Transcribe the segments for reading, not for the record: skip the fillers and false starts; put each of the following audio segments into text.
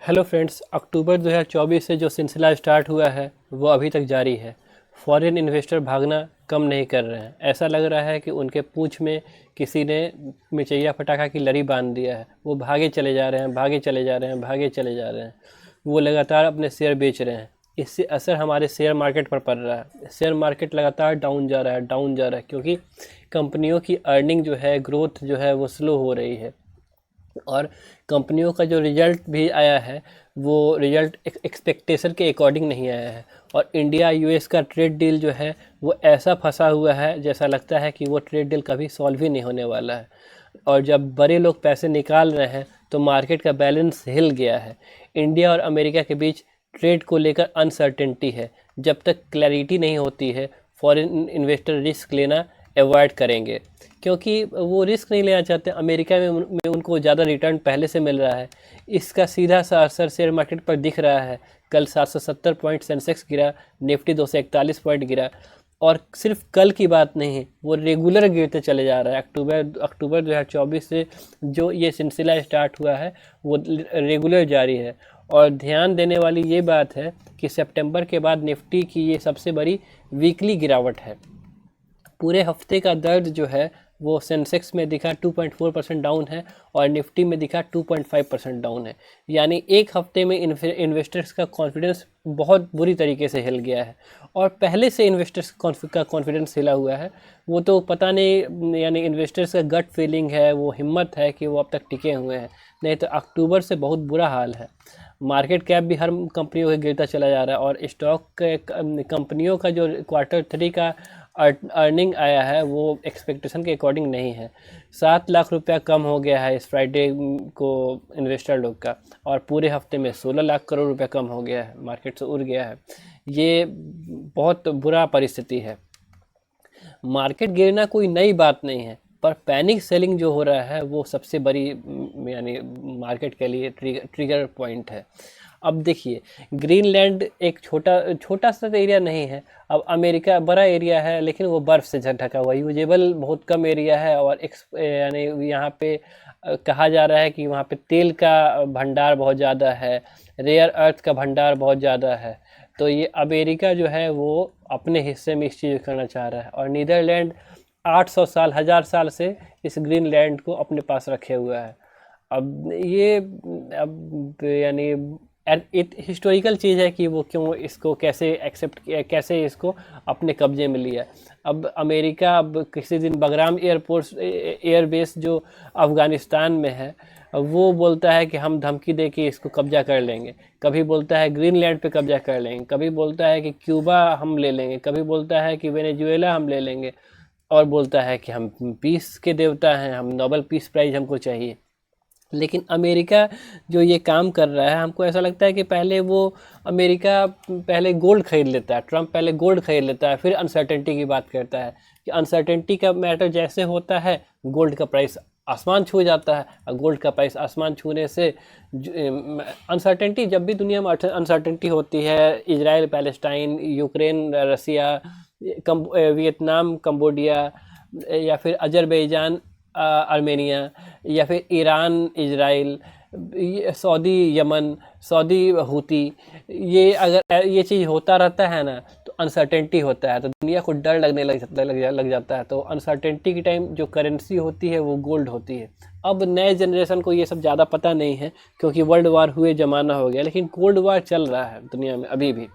Hello friends, अक्टूबर 2024 से जो सिलसिला स्टार्ट हुआ है वो अभी तक जारी है। फॉरेन इन्वेस्टर भागना कम नहीं कर रहे हैं। ऐसा लग रहा है कि उनके पूंछ में किसी ने मिचैया पटाखा की लड़ी बांध दिया है। वो भागे चले जा रहे हैं, भागे चले जा रहे हैं, भागे चले जा रहे हैं। वो लगातार अपने शेयर बेच रहे हैं। इससे असर हमारे शेयर मार्केट पर पड़ रहा है। शेयर मार्केट लगातार डाउन जा रहा है, डाउन जा रहा है, क्योंकि कंपनियों की अर्निंग जो है, ग्रोथ जो है वो स्लो हो रही है। और कंपनियों का जो रिजल्ट भी आया है वो रिजल्ट एक्सपेक्टेशन के अकॉर्डिंग नहीं आया है। और इंडिया यूएस का ट्रेड डील जो है वो ऐसा फंसा हुआ है, जैसा लगता है कि वो ट्रेड डील कभी सॉल्व ही नहीं होने वाला है। और जब बड़े लोग पैसे निकाल रहे हैं तो मार्केट का बैलेंस हिल गया है। इंडिया और अमेरिका के बीच ट्रेड को लेकर अनसर्टेनिटी है। जब तक क्लैरिटी नहीं होती है, फॉरेन इन्वेस्टर रिस्क लेना अवॉइड करेंगे, क्योंकि वो रिस्क नहीं लेना चाहते। अमेरिका में उनको ज़्यादा रिटर्न पहले से मिल रहा है। इसका सीधा सा असर शेयर मार्केट पर दिख रहा है। कल 770 पॉइंट सेंसेक्स गिरा, निफ्टी 241 पॉइंट गिरा। और सिर्फ कल की बात नहीं है, वो रेगुलर गिरते चले जा रहा है। अक्टूबर 2024 से जो ये सिलसिला स्टार्ट हुआ है वो रेगुलर जारी है। और ध्यान देने वाली ये बात है कि सितंबर के बाद निफ्टी की ये सबसे बड़ी वीकली गिरावट है। पूरे हफ्ते का दर्द जो है वो सेंसेक्स में दिखा 2.4% डाउन है और निफ्टी में दिखा 2.5% डाउन है। यानी एक हफ्ते में इन्वेस्टर्स का कॉन्फिडेंस बहुत बुरी तरीके से हिल गया है। और पहले से इन्वेस्टर्स का कॉन्फिडेंस हिला हुआ है। वो तो पता नहीं, यानी इन्वेस्टर्स का गट फीलिंग है, वो हिम्मत है कि वो अब तक टिके हुए हैं। नहीं तो अक्टूबर से बहुत बुरा हाल है। मार्केट कैप भी हर कंपनियों का गिरता चला जा रहा है। और स्टॉक कंपनियों का जो Q3 का अर्निंग आया है वो एक्सपेक्टेशन के अकॉर्डिंग नहीं है। 7 लाख रुपया कम हो गया है इस फ्राइडे को इन्वेस्टर लोग का। और पूरे हफ्ते में 16 लाख करोड़ रुपया कम हो गया है, मार्केट से उड़ गया है। ये बहुत बुरा परिस्थिति है। मार्केट गिरना कोई नई बात नहीं है, पर पैनिक सेलिंग जो हो रहा है वो सबसे बड़ी यानी मार्केट के लिए ट्रिगर पॉइंट है। अब देखिए, ग्रीनलैंड एक छोटा सा तो एरिया नहीं है। अब अमेरिका बड़ा एरिया है, लेकिन वो बर्फ़ से ढका हुआ, यूजेबल बहुत कम एरिया है। और यानी यहाँ पे कहा जा रहा है कि वहाँ पे तेल का भंडार बहुत ज़्यादा है, रेयर अर्थ का भंडार बहुत ज़्यादा है। तो ये अमेरिका जो है वो अपने हिस्से में इस चीज़ करना चाह रहा है। और नीदरलैंड 800 साल, 1000 साल से इस ग्रीनलैंड को अपने पास रखे हुआ है। अब ये अब यानी हिस्टोरिकल चीज़ है कि वो क्यों इसको कैसे एक्सेप्ट किया, कैसे इसको अपने कब्जे में लिया। अब अमेरिका अब किसी दिन बगराम एयरबेस जो अफ़गानिस्तान में है, वो बोलता है कि हम धमकी दे के इसको कब्जा कर लेंगे। कभी बोलता है ग्रीनलैंड पे कब्जा कर लेंगे, कभी बोलता है कि क्यूबा हम ले लेंगे, कभी बोलता है कि वेनेजुएला हम ले लेंगे, और बोलता है कि हम पीस के देवता हैं, हम नोबेल पीस प्राइज़ हमको चाहिए। लेकिन अमेरिका जो ये काम कर रहा है, हमको ऐसा लगता है कि पहले वो अमेरिका पहले गोल्ड खरीद लेता है, ट्रंप पहले गोल्ड खरीद लेता है, फिर अनसर्टेनिटी की बात करता है। कि अनसर्टेनिटी का मैटर जैसे होता है, गोल्ड का प्राइस आसमान छू जाता है। और गोल्ड का प्राइस आसमान छूने से अनसर्टेनिटी, जब भी दुनिया में अनसर्टेनिटी होती है, इजराइल पैलेस्टाइन, यूक्रेन रसिया, वियतनाम कंबोडिया, या फिर अजरबैजान आर्मेनिया, या फिर Iran Israel, Saudi Yemen, Saudi Houthi, ये अगर ये चीज़ होता रहता है ना, तो अनसर्टेनिटी होता है, तो दुनिया को डर लगने लग जाता है। तो अनसर्टेनिटी की टाइम जो करेंसी होती है वो गोल्ड होती है। अब नए जनरेशन को ये सब ज़्यादा पता नहीं है, क्योंकि वर्ल्ड वार हुए ज़माना हो गया, लेकिन कोल्ड वार चल रहा है दुनिया में अभी भी।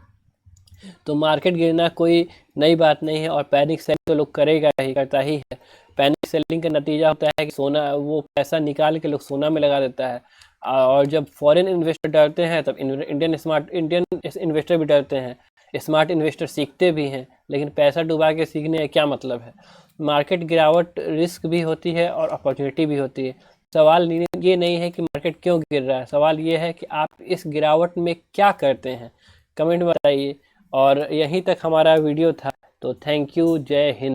तो मार्केट गिरना कोई नई बात नहीं है। और पैनिक सेलिंग तो लोग करेगा ही, करता ही है। पैनिक सेलिंग का नतीजा होता है कि सोना, वो पैसा निकाल के लोग सोना में लगा देता है। और जब फॉरेन इन्वेस्टर डरते हैं तब इंडियन इन्वेस्टर भी डरते हैं। स्मार्ट इन्वेस्टर सीखते भी हैं, लेकिन पैसा डुबा के सीखने का क्या मतलब है। मार्केट गिरावट रिस्क भी होती है और अपॉर्चुनिटी भी होती है। सवाल ये नहीं है कि मार्केट क्यों गिर रहा है, सवाल ये है कि आप इस गिरावट में क्या करते हैं। कमेंट बताइए। और यहीं तक हमारा वीडियो था, तो थैंक यू, जय हिंद।